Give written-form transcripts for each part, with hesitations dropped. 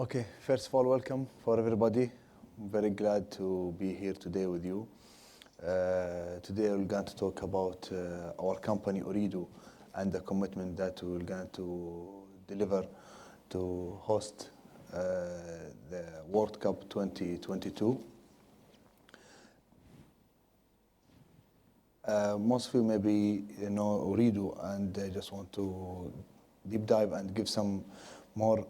Okay, first of all, welcome for everybody. I'm very glad to be here today with you. Today we're going to talk about our company Ooredoo and the commitment that we're going to deliver to host the World Cup 2022. Most of you maybe know Ooredoo, and I just want to deep dive and give some more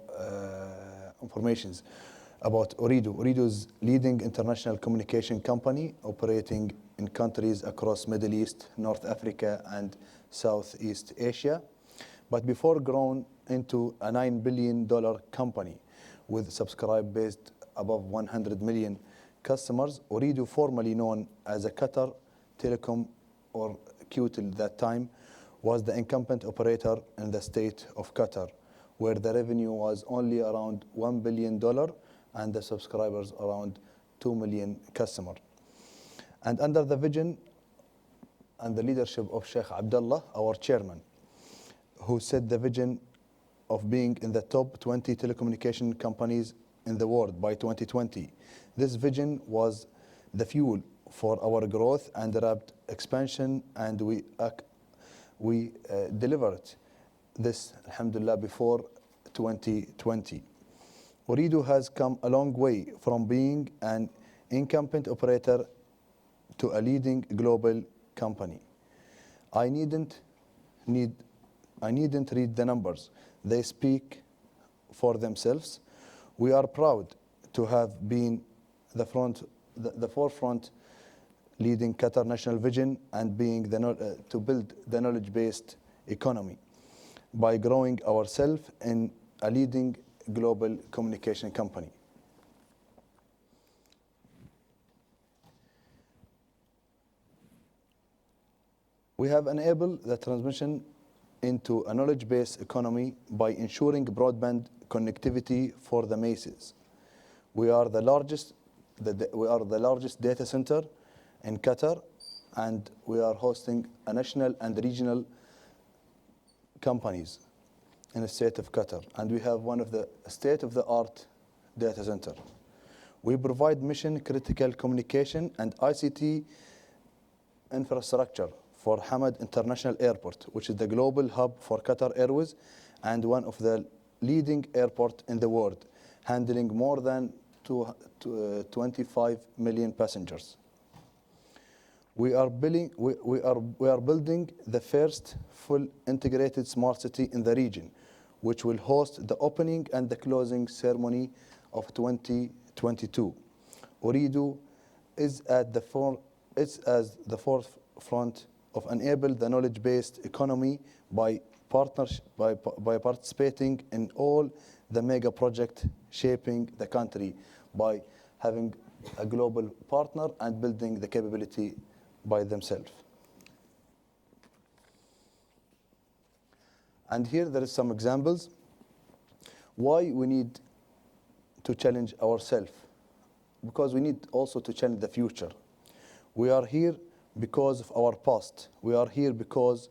informations about Ooredoo. Ooredoo is leading international communication company operating in countries across Middle East, North Africa, and Southeast Asia. But before growing into a $9 billion company with subscribe based above 100 million customers, Ooredoo, formerly known as a Qatar Telecom or Q till that time, was the incumbent operator in the state of Qatar, where the revenue was only around $1 billion and the subscribers around 2 million customers. And under the vision and the leadership of Sheikh Abdullah, our chairman, who set the vision of being in the top 20 telecommunication companies in the world by 2020. This vision was the fuel for our growth and rapid expansion, and we delivered this, alhamdulillah, before 2020. Ooredoo has come a long way from being an incumbent operator to a leading global company. I needn't read the numbers. They speak for themselves. We are proud to have been the forefront leading Qatar national vision and being to build the knowledge-based economy by growing ourselves in a leading global communication company. We have enabled the transmission into a knowledge-based economy by ensuring broadband connectivity for the masses. We are the largest data center in Qatar, and we are hosting a national and regional companies in the state of Qatar, and we have one of the state-of-the-art data center. We provide mission-critical communication and ICT infrastructure for Hamad International Airport, which is the global hub for Qatar Airways and one of the leading airports in the world, handling more than 25 million passengers. We are building the first full integrated smart city in the region, which will host the opening and the closing ceremony of 2022. Ooredoo is at the forefront of enabling the knowledge-based economy by participating in all the mega projects shaping the country, by having a global partner and building the capability by themselves. And here there is some examples why we need to challenge ourselves, because we need also to challenge the future. We are here because of our past. We are here because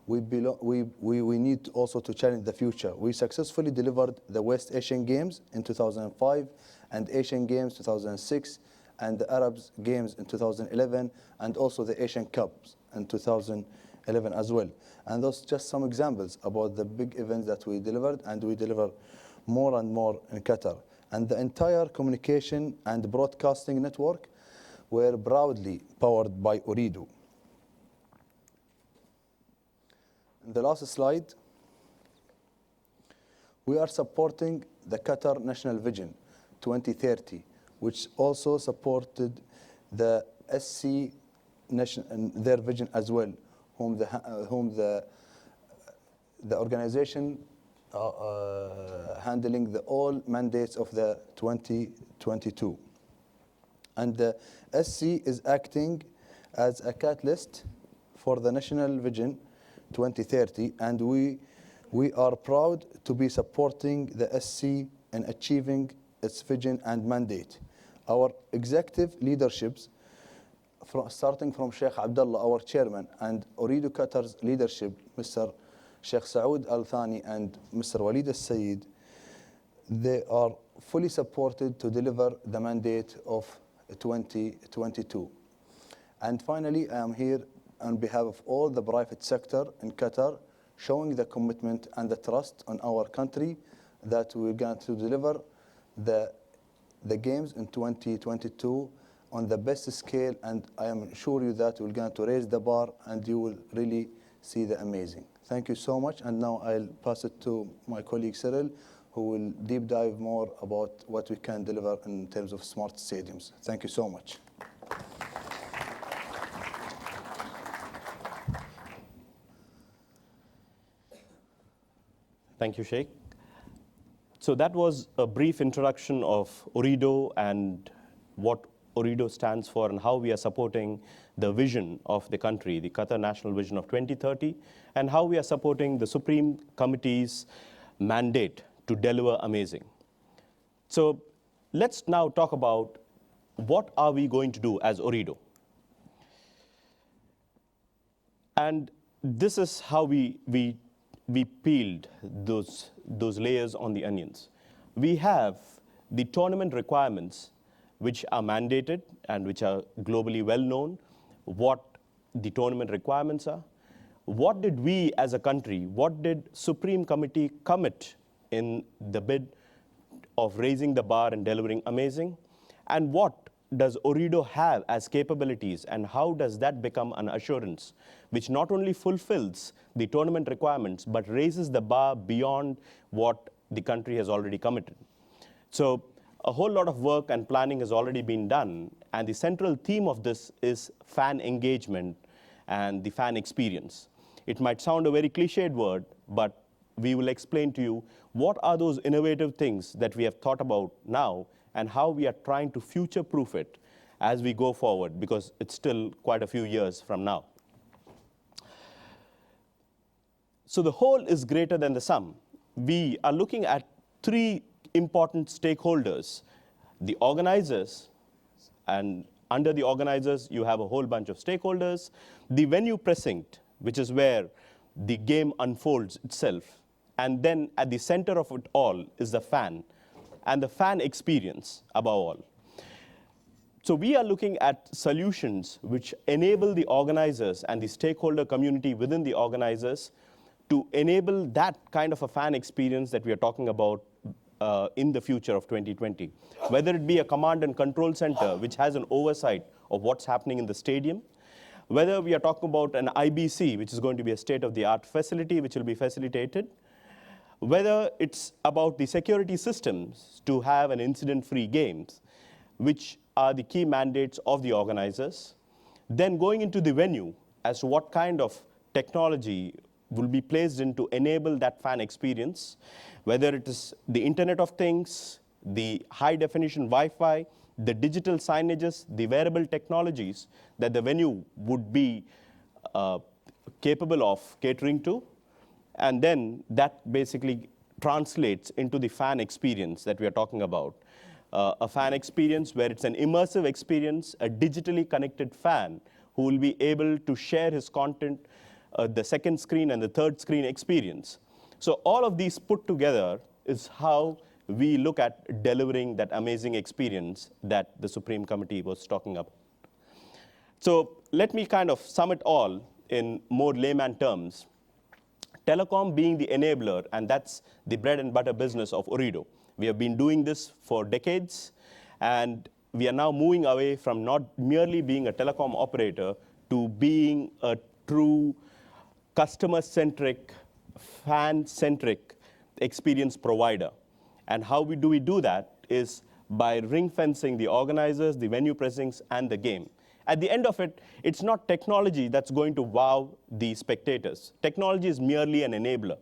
we need also to challenge the future. We successfully delivered the West Asian Games in 2005 and Asian Games 2006 and the Arab Games in 2011 and also the Asian Cups in 2011 as well. And those are just some examples about the big events that we delivered, and we deliver more and more in Qatar. And the entire communication and broadcasting network were proudly powered by Ooredoo. In the last slide, we are supporting the Qatar National Vision 2030, which also supported the SC nation, their vision as well, whom the organization handling the all mandates of the 2022. And the SC is acting as a catalyst for the National Vision 2030, and we are proud to be supporting the SC in achieving its vision and mandate. Our executive leaderships, starting from Sheikh Abdullah, our chairman, and Ooredoo Qatar's leadership, Mr. Sheikh Saud Al Thani and Mr. Walid Al Sayed, they are fully supported to deliver the mandate of 2022. And finally, I am here on behalf of all the private sector in Qatar, showing the commitment and the trust on our country that we're going to deliver the games in 2022 on the best scale, and I am sure you that we're going to raise the bar and you will really see the amazing. Thank you so much, and now I'll pass it to my colleague Cyril, who will deep dive more about what we can deliver in terms of smart stadiums. Thank you so much. Thank you, Sheikh. So that was a brief introduction of Ooredoo and what Ooredoo stands for and how we are supporting the vision of the country, the Qatar National Vision of 2030, and how we are supporting the Supreme Committee's mandate to deliver amazing. So let's now talk about what are we going to do as Ooredoo. And this is how we peeled those layers on the onions. We have the tournament requirements which are mandated and which are globally well known, what the tournament requirements are. What did we as a country, what did Supreme Committee commit in the bid of raising the bar and delivering amazing? And what does Ooredoo have as capabilities, and how does that become an assurance which not only fulfills the tournament requirements but raises the bar beyond what the country has already committed? So a whole lot of work and planning has already been done, and the central theme of this is fan engagement and the fan experience. It might sound a very cliched word, but we will explain to you what are those innovative things that we have thought about now and how we are trying to future-proof it as we go forward, because it's still quite a few years from now. So the whole is greater than the sum. We are looking at three important stakeholders: the organizers, and under the organizers you have a whole bunch of stakeholders; the venue precinct, which is where the game unfolds itself; and then at the center of it all is the fan, and the fan experience above all. So we are looking at solutions which enable the organizers and the stakeholder community within the organizers to enable that kind of a fan experience that we are talking about in the future of 2020. Whether it be a command and control center which has an oversight of what's happening in the stadium, whether we are talking about an IBC, which is going to be a state-of-the-art facility which will be facilitated, whether it's about the security systems to have an incident-free games, which are the key mandates of the organizers, then going into the venue as to what kind of technology will be placed in to enable that fan experience, whether it is the Internet of Things, the high-definition Wi-Fi, the digital signages, the wearable technologies that the venue would be capable of catering to, and then that basically translates into the fan experience that we are talking about. A fan experience where it's an immersive experience, a digitally connected fan who will be able to share his content, the second screen and the third screen experience. So all of these put together is how we look at delivering that amazing experience that the Supreme Committee was talking about. So let me kind of sum it all in more layman terms. Telecom being the enabler, and that's the bread and butter business of Ooredoo. We have been doing this for decades, and we are now moving away from not merely being a telecom operator to being a true customer-centric, fan-centric experience provider. And how do we do that is by ring-fencing the organizers, the venue precincts, and the game. At the end of it, it's not technology that's going to wow the spectators. Technology is merely an enabler.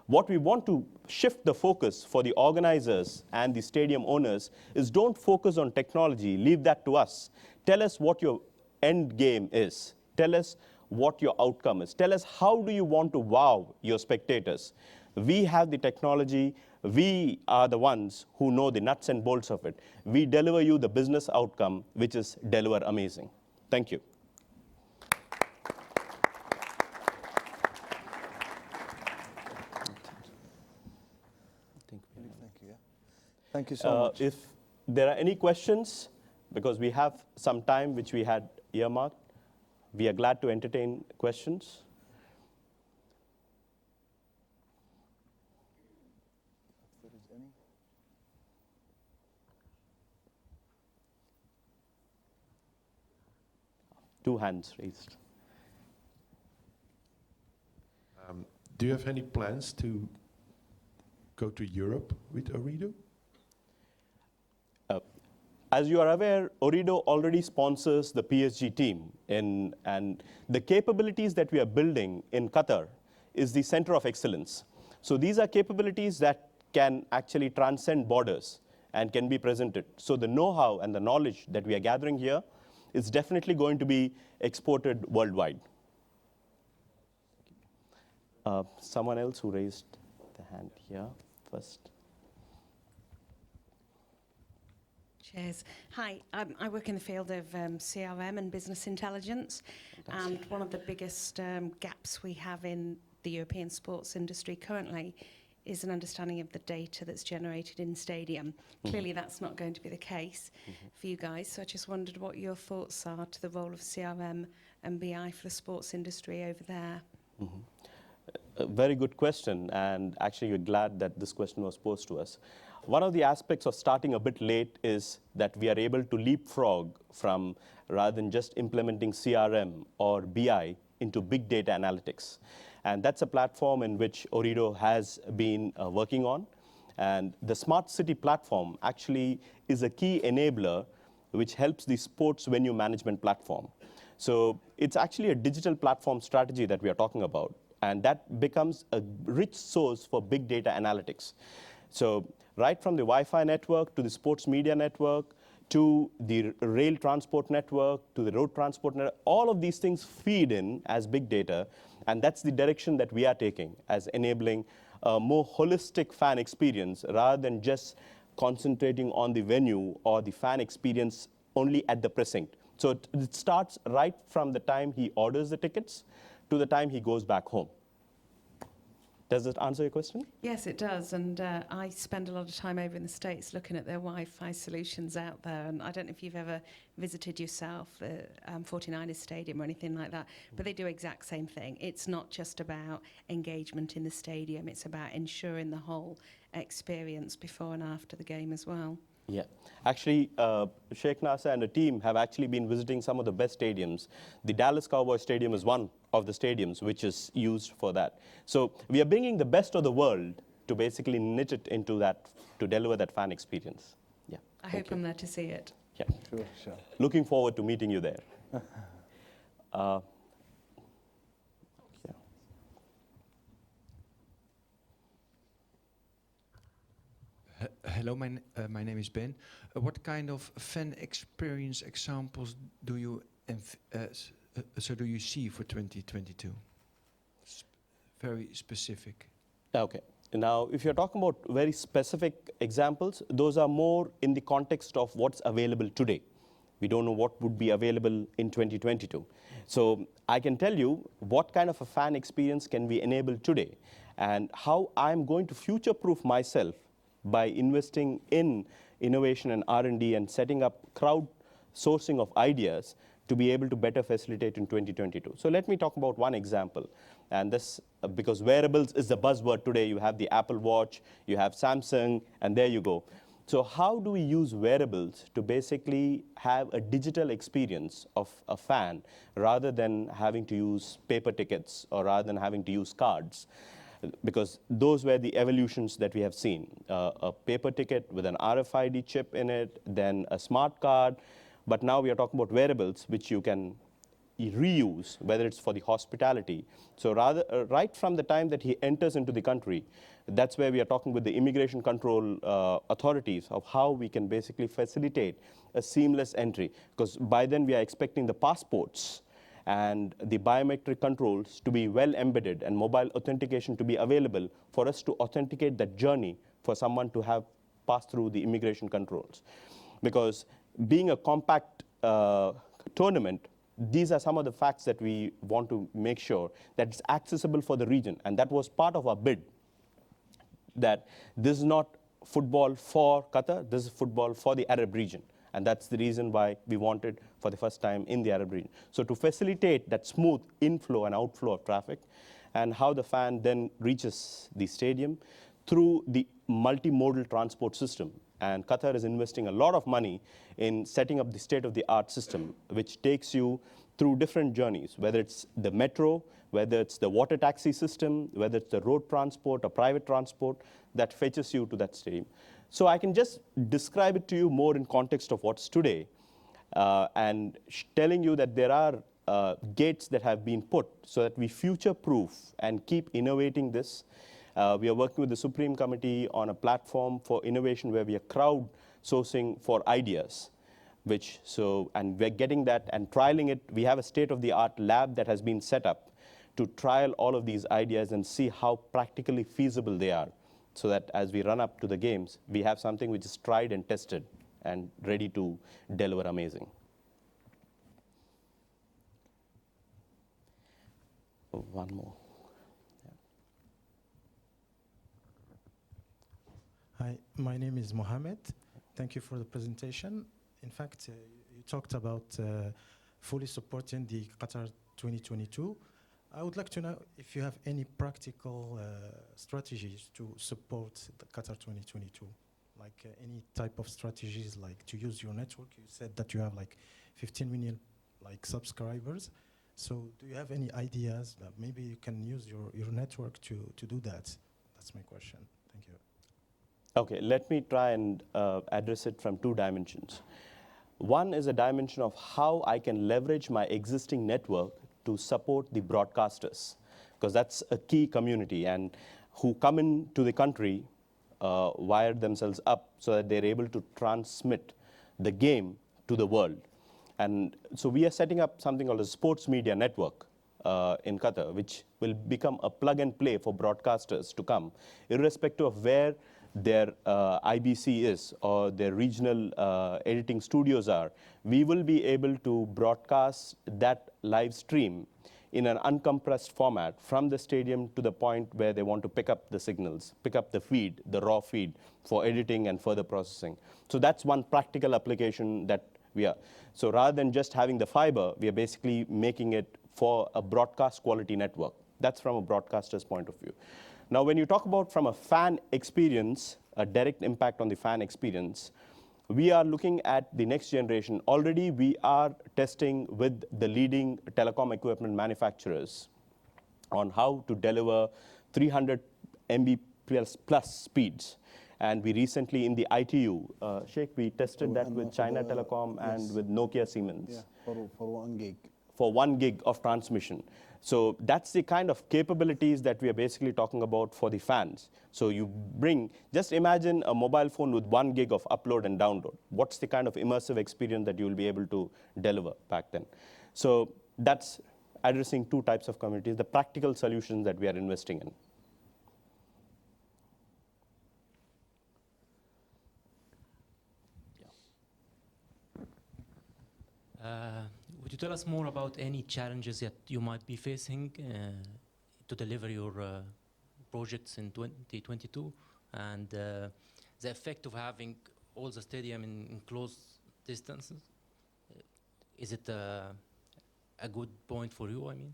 What we want to shift the focus for the organizers and the stadium owners is don't focus on technology, leave that to us. Tell us what your end game is. Tell us what your outcome is. Tell us how do you want to wow your spectators. We have the technology. We are the ones who know the nuts and bolts of it. We deliver you the business outcome, which is deliver amazing. Thank you. Thank you so much. If there are any questions, because we have some time which we had earmarked, we are glad to entertain questions. If there is any. Two hands raised. Do you have any plans to go to Europe with Ooredoo? As you are aware, Ooredoo already sponsors the PSG team, and the capabilities that we are building in Qatar is the center of excellence. So these are capabilities that can actually transcend borders and can be presented. So the know-how and the knowledge that we are gathering here is definitely going to be exported worldwide. Someone else who raised the hand here first. Cheers. Hi, I work in the field of CRM and business intelligence. And one of the biggest gaps we have in the European sports industry currently is an understanding of the data that's generated in stadium. Clearly, that's not going to be the case for you guys. So I just wondered what your thoughts are to the role of CRM and BI for the sports industry over there. A very good question, and actually we're glad that this question was posed to us. One of the aspects of starting a bit late is that we are able to leapfrog from, rather than just implementing CRM or BI, into big data analytics. And that's a platform in which Ooredoo has been working on. And the Smart City platform actually is a key enabler which helps the sports venue management platform. So it's actually a digital platform strategy that we are talking about. And that becomes a rich source for big data analytics. So right from the Wi-Fi network to the sports media network to the rail transport network to the road transport network, all of these things feed in as big data. And that's the direction that we are taking as enabling a more holistic fan experience rather than just concentrating on the venue or the fan experience only at the precinct. So it starts right from the time he orders the tickets to the time he goes back home. Does that answer your question? Yes, it does. And I spend a lot of time over in the States looking at their Wi-Fi solutions out there. And I don't know if you've ever visited yourself the 49ers Stadium or anything like that, but they do exact same thing. It's not just about engagement in the stadium. It's about ensuring the whole experience before and after the game as well. Yeah. Actually, Sheikh Nasser and the team have actually been visiting some of the best stadiums. The Dallas Cowboys Stadium is one of the stadiums which is used for that. So we are bringing the best of the world to basically knit it into that, to deliver that fan experience. Yeah. I hope I'm there to see it. Yeah. Sure. Looking forward to meeting you there. Yeah. Hello, my name is Ben. What kind of fan experience examples do you do you see for 2022? Very specific. Okay. Now, if you're talking about very specific examples, those are more in the context of what's available today. We don't know what would be available in 2022. So I can tell you what kind of a fan experience can we enable today and how I'm going to future-proof myself by investing in innovation and R&D and setting up crowd sourcing of ideas to be able to better facilitate in 2022. So let me talk about one example. And this, because wearables is the buzzword today. You have the Apple Watch, you have Samsung, and there you go. So how do we use wearables to basically have a digital experience of a fan rather than having to use paper tickets or rather than having to use cards? Because those were the evolutions that we have seen. A paper ticket with an RFID chip in it, then a smart card. But now we are talking about wearables, which you can reuse, whether it's for the hospitality. So rather, right from the time that he enters into the country, that's where we are talking with the immigration control authorities of how we can basically facilitate a seamless entry. Because by then we are expecting the passports and the biometric controls to be well embedded and mobile authentication to be available for us to authenticate that journey for someone to have passed through the immigration controls. Because being a compact tournament, these are some of the facts that we want to make sure that it's accessible for the region. And that was part of our bid, that this is not football for Qatar. This is football for the Arab region. And that's the reason why we wanted for the first time in the Arab region. So to facilitate that smooth inflow and outflow of traffic, and how the fan then reaches the stadium through the multimodal transport system. And Qatar is investing a lot of money in setting up the state-of-the-art system, which takes you through different journeys, whether it's the metro, whether it's the water taxi system, whether it's the road transport or private transport that fetches you to that stadium. So I can just describe it to you more in context of what's today, and telling you that there are gates that have been put so that we future-proof and keep innovating this. We are working with the Supreme Committee on a platform for innovation where we are crowdsourcing for ideas, and we're getting that and trialing it. We have a state-of-the-art lab that has been set up to trial all of these ideas and see how practically feasible they are, so that as we run up to the games, we have something which is tried and tested and ready to deliver amazing. Oh, one more. Hi, my name is Mohammed. Thank you for the presentation. In fact, you talked about fully supporting the Qatar 2022. I would like to know if you have any practical strategies to support the Qatar 2022, like any type of strategies, like to use your network. You said that you have like 15 million subscribers. So do you have any ideas that maybe you can use your network to do that? That's my question. Thank you. Okay, let me try and address it from two dimensions. One is a dimension of how I can leverage my existing network to support the broadcasters, because that's a key community, and who come into the country, wire themselves up so that they're able to transmit the game to the world. And so we are setting up something called a sports media network in Qatar, which will become a plug and play for broadcasters to come, irrespective of where their IBC is or their regional editing studios are. We will be able to broadcast that live stream in an uncompressed format from the stadium to the point where they want to pick up the signals, pick up the feed, the raw feed for editing and further processing. So that's one practical application that we are. So rather than just having the fiber, we are basically making it for a broadcast quality network. That's from a broadcaster's point of view. Now, when you talk about from a fan experience, a direct impact on the fan experience, we are looking at the next generation. Already we are testing with the leading telecom equipment manufacturers on how to deliver 300 Mbps plus speeds. And we recently in the ITU, Sheikh, we tested that with China Telecom and with Nokia Siemens. Yeah, for 1 gig. For 1 gig of transmission. So that's the kind of capabilities that we are basically talking about for the fans. So you bring, just imagine a mobile phone with 1 gig of upload and download. What's the kind of immersive experience that you will be able to deliver back then? So that's addressing two types of communities, the practical solutions that we are investing in. Would you tell us more about any challenges that you might be facing to deliver your projects in 2022, and the effect of having all the stadium in close distances? Is it a good point for you, I mean?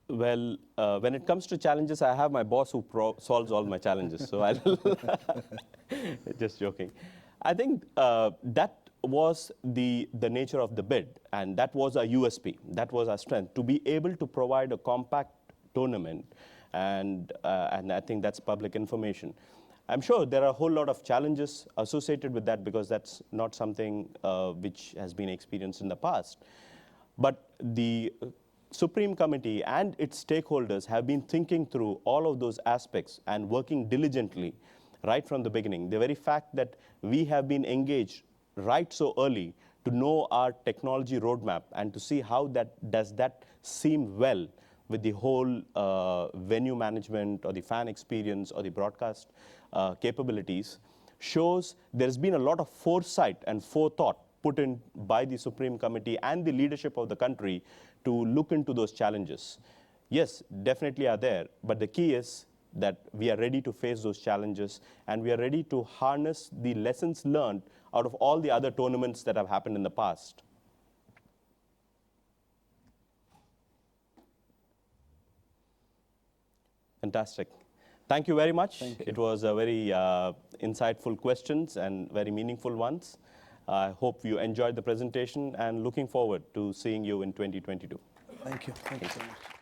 Well, when it comes to challenges, I have my boss who solves all my challenges. So I'll just joking. I think that was the nature of the bid, and that was our USP. That was our strength, to be able to provide a compact tournament, and I think that's public information. I'm sure there are a whole lot of challenges associated with that, because that's not something which has been experienced in the past. But the Supreme Committee and its stakeholders have been thinking through all of those aspects and working diligently right from the beginning. The very fact that we have been engaged right so early to know our technology roadmap and to see how that seem well with the whole venue management or the fan experience or the broadcast capabilities shows there's been a lot of foresight and forethought put in by the Supreme Committee and the leadership of the country to look into those challenges. Yes, definitely are there, but the key is that we are ready to face those challenges, and we are ready to harness the lessons learned out of all the other tournaments that have happened in the past. Fantastic. Thank you very much. Thank you. It was a very insightful questions and very meaningful ones. I hope you enjoyed the presentation and looking forward to seeing you in 2022. Thank you so much.